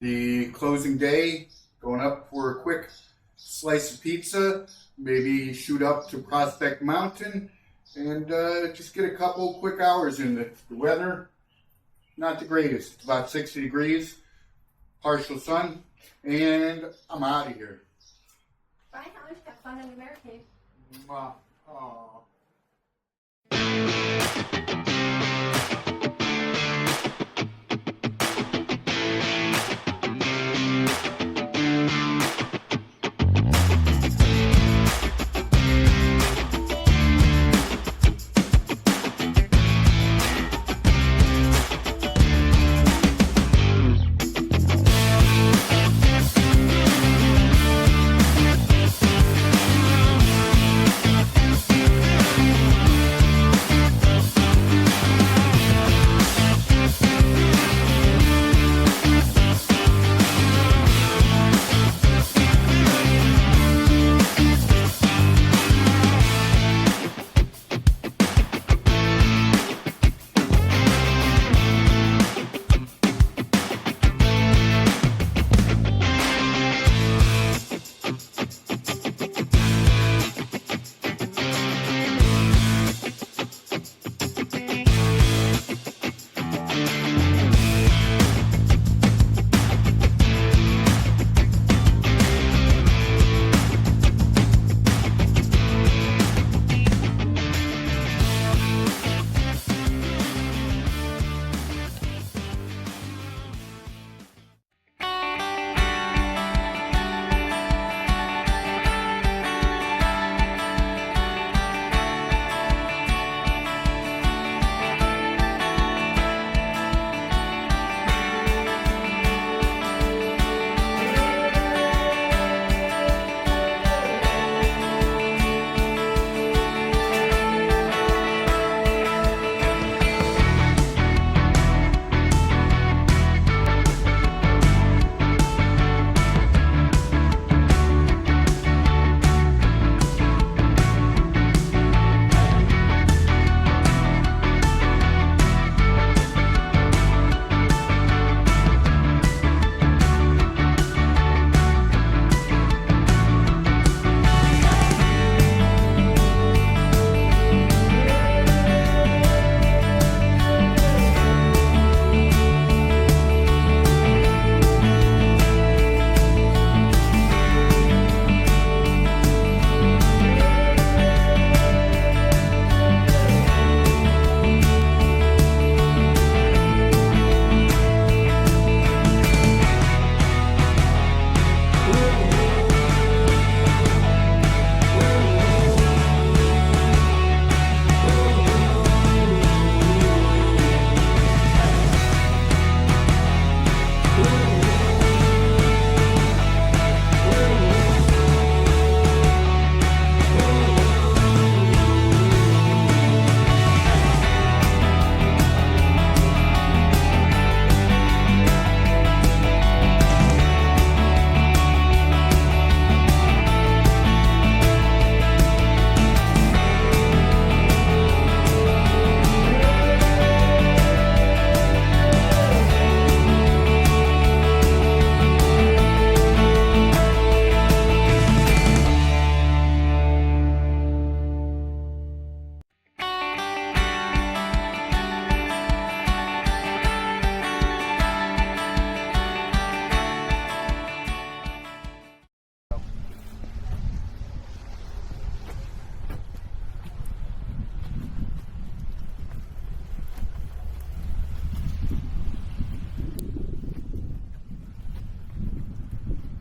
The closing day, going up for a quick slice of pizza, maybe shoot up to Prospect Mountain, and just get a couple quick hours in. The weather, not the greatest. It's about 60 degrees, partial sun, and I'm out of here. Bye, Alex. Have fun in Americade. Oh.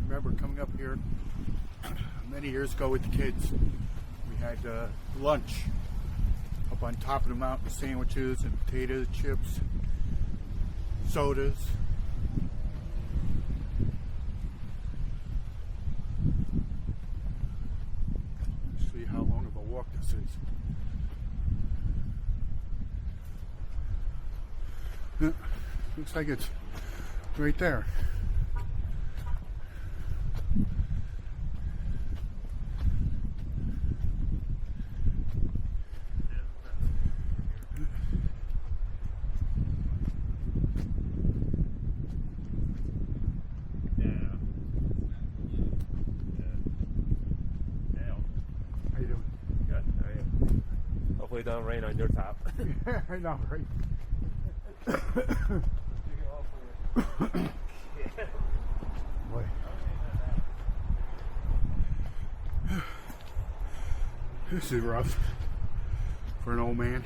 Remember coming up here many years ago with the kids, we had lunch up on top of the mountain, sandwiches and potatoes, chips, sodas. Let's see how long of a walk this is. Yeah, looks like it's right there. way down rain on your top. Yeah, I know, right? Boy. This is rough for an old man.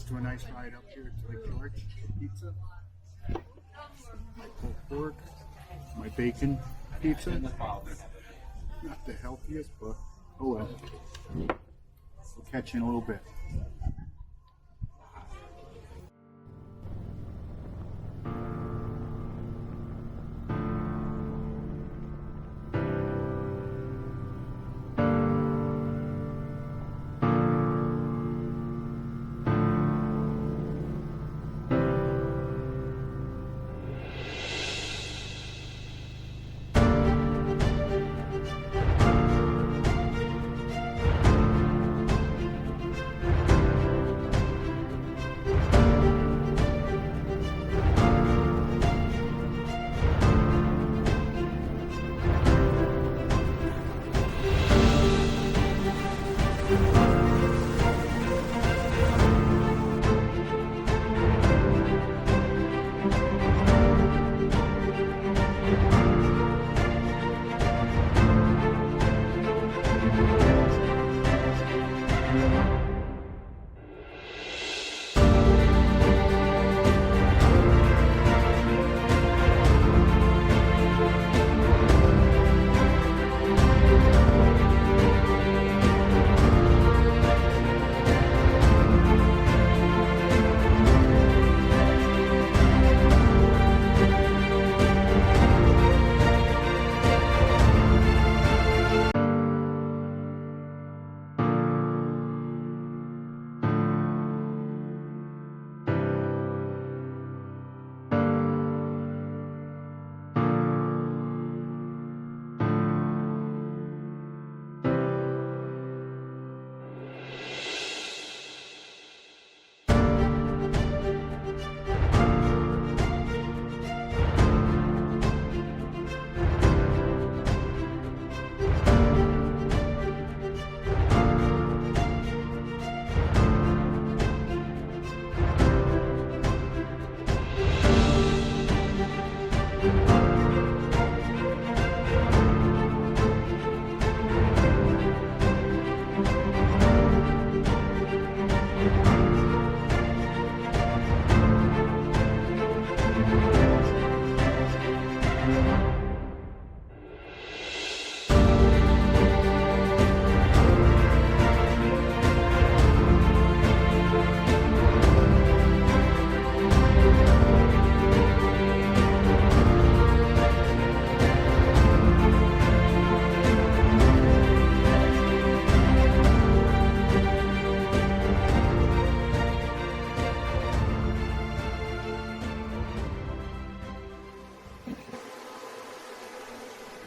To a nice ride up here to Lake George pizza. My pulled pork, my bacon pizza. Not the healthiest, but oh well. We'll catch you in a little bit.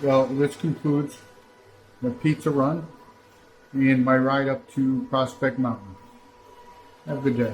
Well, this concludes the pizza run and my ride up to Prospect Mountain. Have a good day.